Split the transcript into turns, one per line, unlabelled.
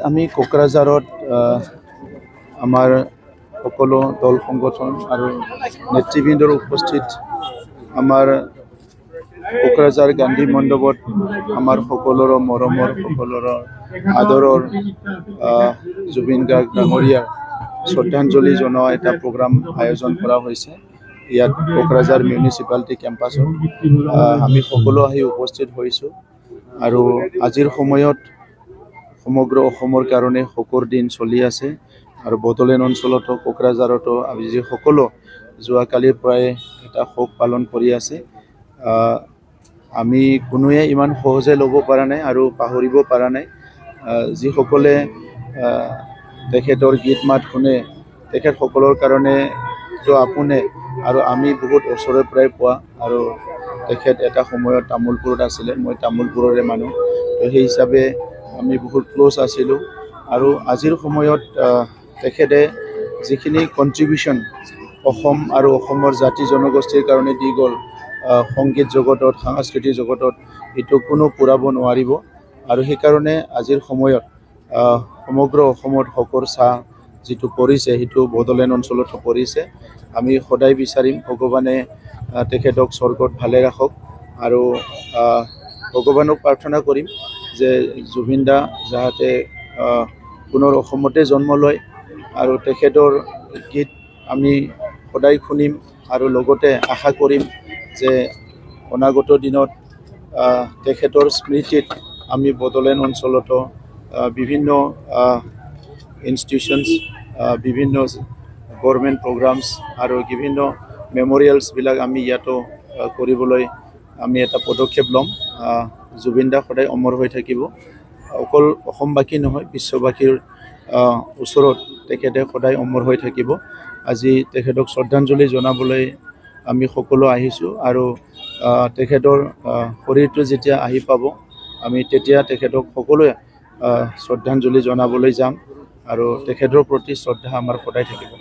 আমি কোকৰাঝাৰত আমাৰ সকলো দল সংগঠন আৰু নেতৃবৃন্দৰ উপস্থিত আমাৰ কোকৰাঝাৰ গান্ধী মণ্ডপত আমাৰ সকলোৰ মৰমৰ সকলোৰ আদৰৰ জুবিন গাৰ্গ ডাঙৰীয়াৰ শ্ৰদ্ধাঞ্জলি জনোৱা এটা প্ৰগ্ৰাম আয়োজন কৰা হৈছে ইয়াত কোকৰাঝাৰ মিউনিচিপালিটি কেম্পাছত আমি সকলো আহি উপস্থিত হৈছোঁ আৰু আজিৰ সময়ত সমগ্ৰ অসমৰ কাৰণে শোকৰ দিন চলি আছে আৰু বড়োলেণ্ড অঞ্চলতো কোকৰাঝাৰতো আজি সকলো যোৱাকালিৰ পৰাই এটা শোক পালন কৰি আছে আমি কোনোৱে ইমান সহজে ল'ব পৰা নাই আৰু পাহৰিব পৰা নাই যিসকলে তেখেতৰ গীত মাত শুনে তেখেতসকলৰ কাৰণে তো আপোনে আৰু আমি বহুত ওচৰৰ পৰাই পোৱা আৰু তেখেত এটা সময়ত তামোলপুৰত আছিলে মই তামোলপুৰৰে মানুহ তো সেই হিচাপে আমি বহুত ক্লোজ আছিলোঁ আৰু আজিৰ সময়ত তেখেতে যিখিনি কণ্ট্ৰিবিউশ্যন অসম আৰু অসমৰ জাতি জনগোষ্ঠীৰ কাৰণে দি গ'ল সংগীত জগতত সাংস্কৃতিক জগতত এইটো কোনো পূৰাব নোৱাৰিব আৰু সেইকাৰণে আজিৰ সময়ত সমগ্ৰ অসমত শোকৰ ছাঁ যিটো পৰিছে সেইটো বড়োলেণ্ড অঞ্চলত পৰিছে আমি সদায় বিচাৰিম ভগৱানে তেখেতক স্বৰ্গত ভালে ৰাখক আৰু ভগৱানক প্ৰাৰ্থনা কৰিম যে জুবিন দা যাতে পুনৰ অসমতে জন্ম লয় আৰু তেখেতৰ গীত আমি সদায় শুনিম আৰু লগতে আশা কৰিম যে অনাগত দিনত তেখেতৰ স্মৃতিত আমি বড়োলেণ্ড অঞ্চলতো বিভিন্ন ইনষ্টিটিউশ্যনছ বিভিন্ন গভৰ্ণমেণ্ট প্ৰগ্ৰামছ আৰু বিভিন্ন মেমৰিয়েলছবিলাক আমি ইয়াতো কৰিবলৈ আমি এটা পদক্ষেপ ল'ম জুবিন দা সদায় অমৰ হৈ থাকিব অকল অসমবাসী নহয় বিশ্ববাসীৰ ওচৰত তেখেতে সদায় অমৰ হৈ থাকিব আজি তেখেতক শ্ৰদ্ধাঞ্জলি জনাবলৈ আমি সকলো আহিছোঁ আৰু তেখেতৰ শৰীৰটো যেতিয়া আহি পাব আমি তেতিয়া তেখেতক সকলোৱে শ্ৰদ্ধাঞ্জলি জনাবলৈ যাম আৰু তেখেতৰ প্ৰতি শ্ৰদ্ধা আমাৰ সদায় থাকিব